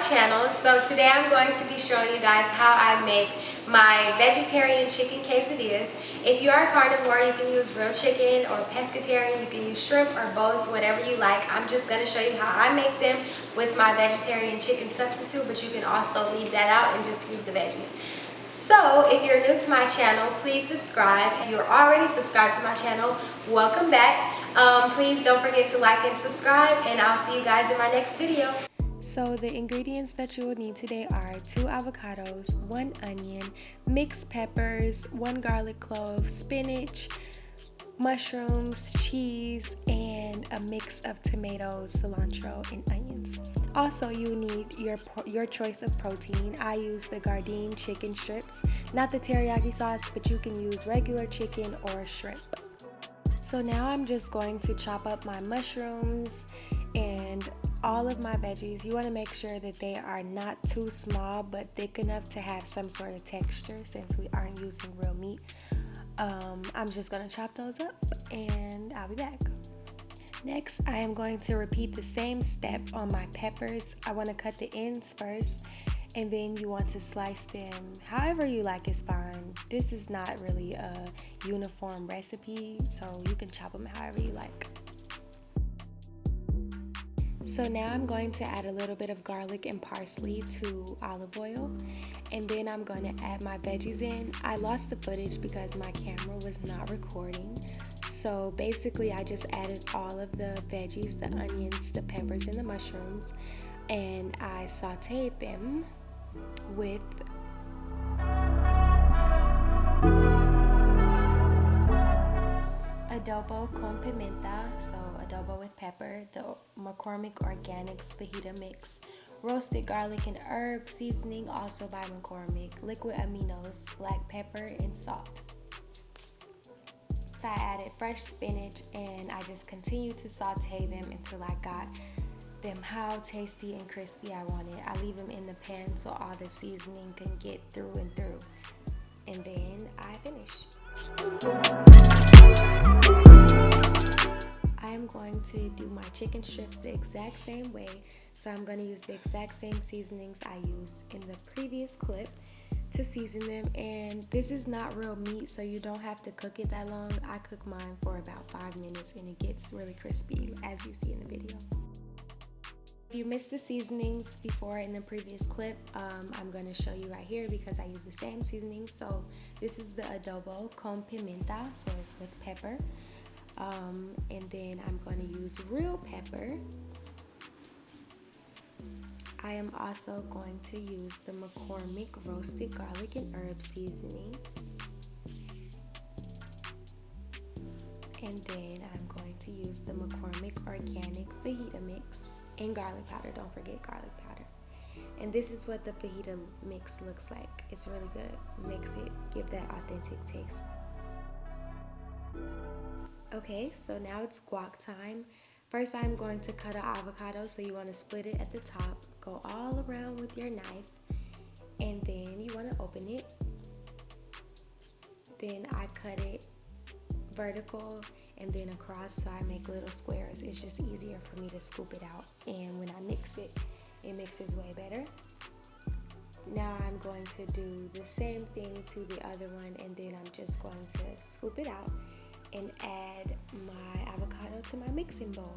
channel. So today I'm going to be showing you guys how I make my vegetarian chicken quesadillas. If you are a carnivore, you can use real chicken, or pescatarian, you can use shrimp, or both, whatever you like. I'm just going to show you how I make them with my vegetarian chicken substitute, but you can also leave that out and just use the veggies. So if you're new to my channel, please subscribe. If you're already subscribed to my channel, welcome back. Please don't forget to like and subscribe, and I'll see you guys in my next video. So the ingredients that you will need today are 2 avocados, 1 onion, mixed peppers, 1 garlic clove, spinach, mushrooms, cheese, and a mix of tomatoes, cilantro, and onions. Also, you need your choice of protein. I use the Gardein chicken strips, not the teriyaki sauce, but you can use regular chicken or shrimp. So now I'm just going to chop up my mushrooms and all of my veggies. You want to make sure that they are not too small but thick enough to have some sort of texture, since we aren't using real meat. I'm just going to chop those up and I'll be back. Next, I am going to repeat the same step on my peppers. I want to cut the ends first, and then you want to slice them however you like is fine. This is not really a uniform recipe, so you can chop them however you like. So now I'm going to add a little bit of garlic and parsley to olive oil, and then I'm going to add my veggies in. I lost the footage because my camera was not recording. So basically I just added all of the veggies, the onions, the peppers, and the mushrooms, and I sauteed them with adobo con pimenta, so adobo with pepper, the McCormick Organics fajita mix, roasted garlic and herb seasoning, also by McCormick, liquid aminos, black pepper, and salt. I added fresh spinach, and I just continued to saute them until I got them how tasty and crispy I wanted. I leave them in the pan so all the seasoning can get through and through, and then I finish. I am going to do my chicken strips the exact same way, so I'm going to use the exact same seasonings I used in the previous clip to season them. And this is not real meat, so you don't have to cook it that long. I cook mine for about 5 minutes and it gets really crispy, as you see in the video. If you missed the seasonings before in the previous clip, I'm going to show you right here because I use the same seasonings. So this is the adobo con pimenta, so it's with pepper, and then I'm going to use real pepper. I am also going to use the McCormick roasted garlic and herb seasoning. And then I'm going to use the McCormick Organic fajita mix and garlic powder. Don't forget garlic powder. And this is what the fajita mix looks like. It's really good. Mix it, give that authentic taste. Okay, so now it's guac time. First, I'm going to cut an avocado, so you want to split it at the top, go all around with your knife, and then you want to open it. Then I cut it vertical and then across, so I make little squares. It's just easier for me to scoop it out, and when I mix it, it mixes way better. Now I'm going to do the same thing to the other one, and then I'm just going to scoop it out and add my avocado to my mixing bowl.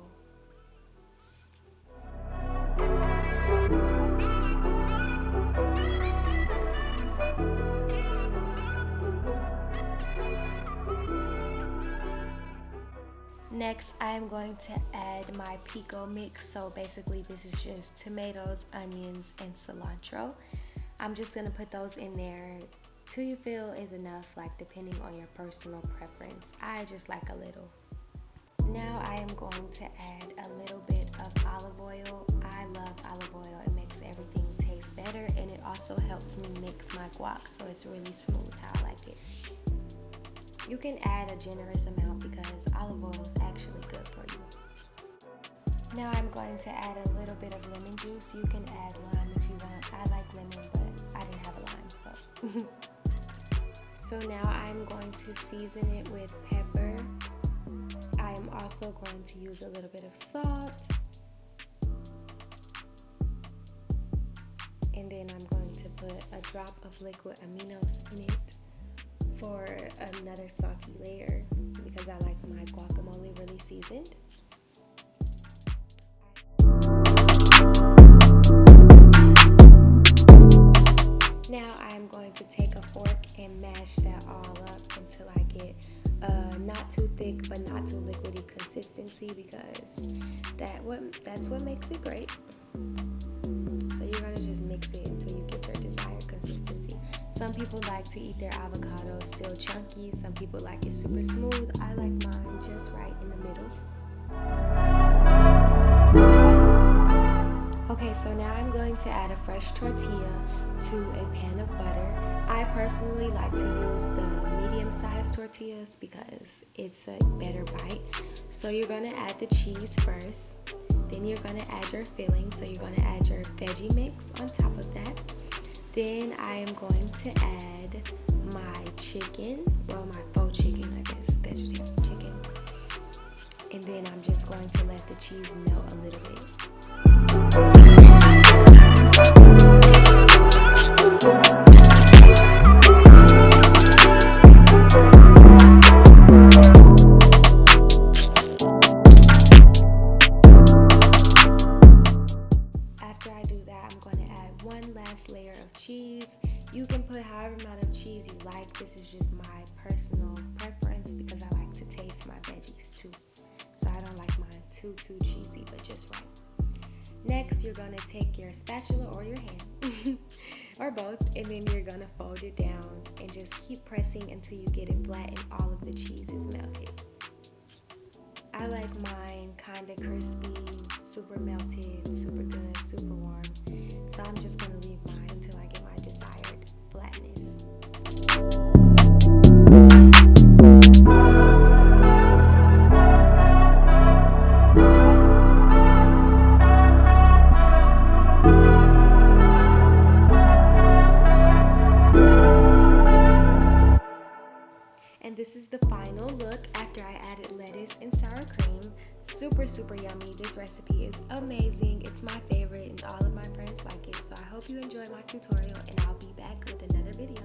Next, I am going to add my pico mix. So basically this is just tomatoes, onions, and cilantro. I'm just gonna put those in there till you feel is enough, like depending on your personal preference. I just like a little. Now I am going to add a little bit of olive oil. I love olive oil. It makes everything taste better, and it also helps me mix my guac, so it's really smooth how I like it. You can add a generous amount because olive oil is actually good for you. Now I'm going to add a little bit of lemon juice. You can add lime if you want. I like lemon, but I didn't have a lime, so. So now I'm going to season it with pepper. I am also going to use a little bit of salt. a drop of liquid aminos in it for another salty layer because I like my guacamole really seasoned. Now I'm going to take a fork and mash that all up until I get not too thick but not too liquidy consistency, because that's what makes it great. So you're gonna just mix it until you get your desired consistency. Some people like to eat their avocados still chunky. Some people like it super smooth. I like mine just right in the middle. Okay, so now I'm going to add a fresh tortilla to a pan of butter. I personally like to use the medium-sized tortillas because it's a better bite. So you're going to add the cheese first. Then you're going to add your filling. So you're going to add your veggie mix on top of that. Then I am going to add my chicken, well, my faux chicken, I guess, vegetarian chicken. And then I'm just going to let the cheese melt a little bit. After I do that, I'm going to add one last layer of cheese. You can put however amount of cheese you like. This is just my personal preference because I like to taste my veggies too. So I don't like mine too cheesy, but just right. Next, you're going to take your spatula or your hand, or both, and then you're going to fold it down and just keep pressing until you get it flat and all of the cheese is melted. I like mine kind of crispy, super melted, super good, super warm. So I'm just going to leave mine until I get my desired flatness. And this is the final look after I added lettuce and sour cream. Super yummy. This recipe is amazing. It's my favorite and all of my friends like it. So I hope you enjoyed my tutorial, and I'll be back with another video.